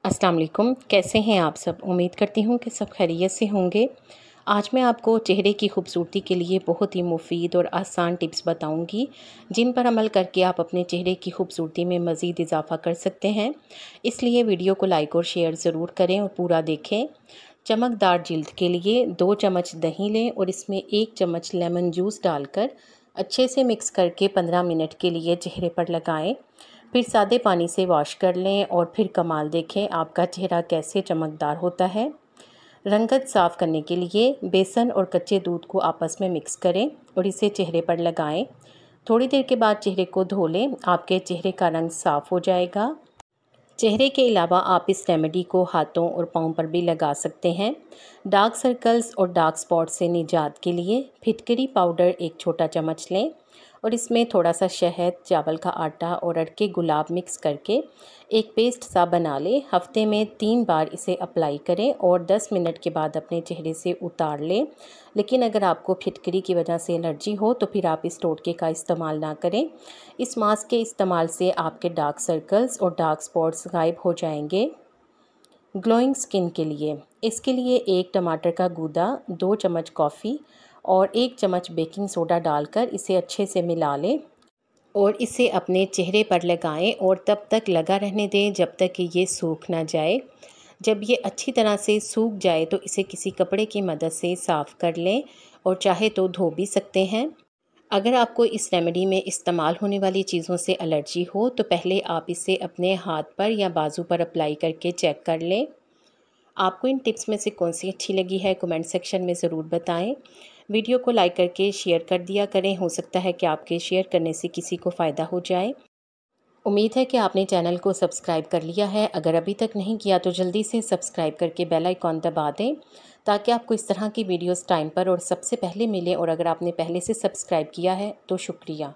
अस्सलाम वालेकुम। कैसे हैं आप सब? उम्मीद करती हूँ कि सब खैरियत से होंगे। आज मैं आपको चेहरे की खूबसूरती के लिए बहुत ही मुफीद और आसान टिप्स बताऊंगी, जिन पर अमल करके आप अपने चेहरे की खूबसूरती में मज़ीद इजाफ़ा कर सकते हैं। इसलिए वीडियो को लाइक और शेयर ज़रूर करें और पूरा देखें। चमकदार जिल्द के लिए 2 चम्मच दही लें और इसमें 1 चम्मच लेमन जूस डालकर अच्छे से मिक्स करके 15 मिनट के लिए चेहरे पर लगाएं। फिर सादे पानी से वॉश कर लें और फिर कमाल देखें आपका चेहरा कैसे चमकदार होता है। रंगत साफ़ करने के लिए बेसन और कच्चे दूध को आपस में मिक्स करें और इसे चेहरे पर लगाएं। थोड़ी देर के बाद चेहरे को धो लें, आपके चेहरे का रंग साफ़ हो जाएगा। चेहरे के अलावा आप इस रेमेडी को हाथों और पाँव पर भी लगा सकते हैं। डार्क सर्कल्स और डार्क स्पॉट से निजात के लिए फिटकरी पाउडर 1 छोटा चम्मच लें और इसमें थोड़ा सा शहद, चावल का आटा और अड़के गुलाब मिक्स करके एक पेस्ट सा बना लें। हफ्ते में 3 बार इसे अप्लाई करें और 10 मिनट के बाद अपने चेहरे से उतार लें। लेकिन अगर आपको फिटकरी की वजह से एलर्जी हो तो फिर आप इस टोटके का इस्तेमाल ना करें। इस मास्क के इस्तेमाल से आपके डार्क सर्कल्स और डार्क स्पॉट्स गायब हो जाएंगे। ग्लोइंग स्किन के लिए इसके लिए 1 टमाटर का गूदा, 2 चम्मच कॉफ़ी और 1 चम्मच बेकिंग सोडा डालकर इसे अच्छे से मिला लें और इसे अपने चेहरे पर लगाएं और तब तक लगा रहने दें जब तक कि ये सूख ना जाए। जब ये अच्छी तरह से सूख जाए तो इसे किसी कपड़े की मदद से साफ़ कर लें और चाहे तो धो भी सकते हैं। अगर आपको इस रेमेडी में इस्तेमाल होने वाली चीज़ों से एलर्जी हो तो पहले आप इसे अपने हाथ पर या बाजू पर अप्लाई करके चेक कर लें। आपको इन टिप्स में से कौन सी अच्छी लगी है कमेंट सेक्शन में ज़रूर बताएं। वीडियो को लाइक करके शेयर कर दिया करें, हो सकता है कि आपके शेयर करने से किसी को फ़ायदा हो जाए। उम्मीद है कि आपने चैनल को सब्सक्राइब कर लिया है। अगर अभी तक नहीं किया तो जल्दी से सब्सक्राइब करके बेल आइकॉन दबा दें ताकि आपको इस तरह की वीडियोस टाइम पर और सबसे पहले मिले। और अगर आपने पहले से सब्सक्राइब किया है तो शुक्रिया।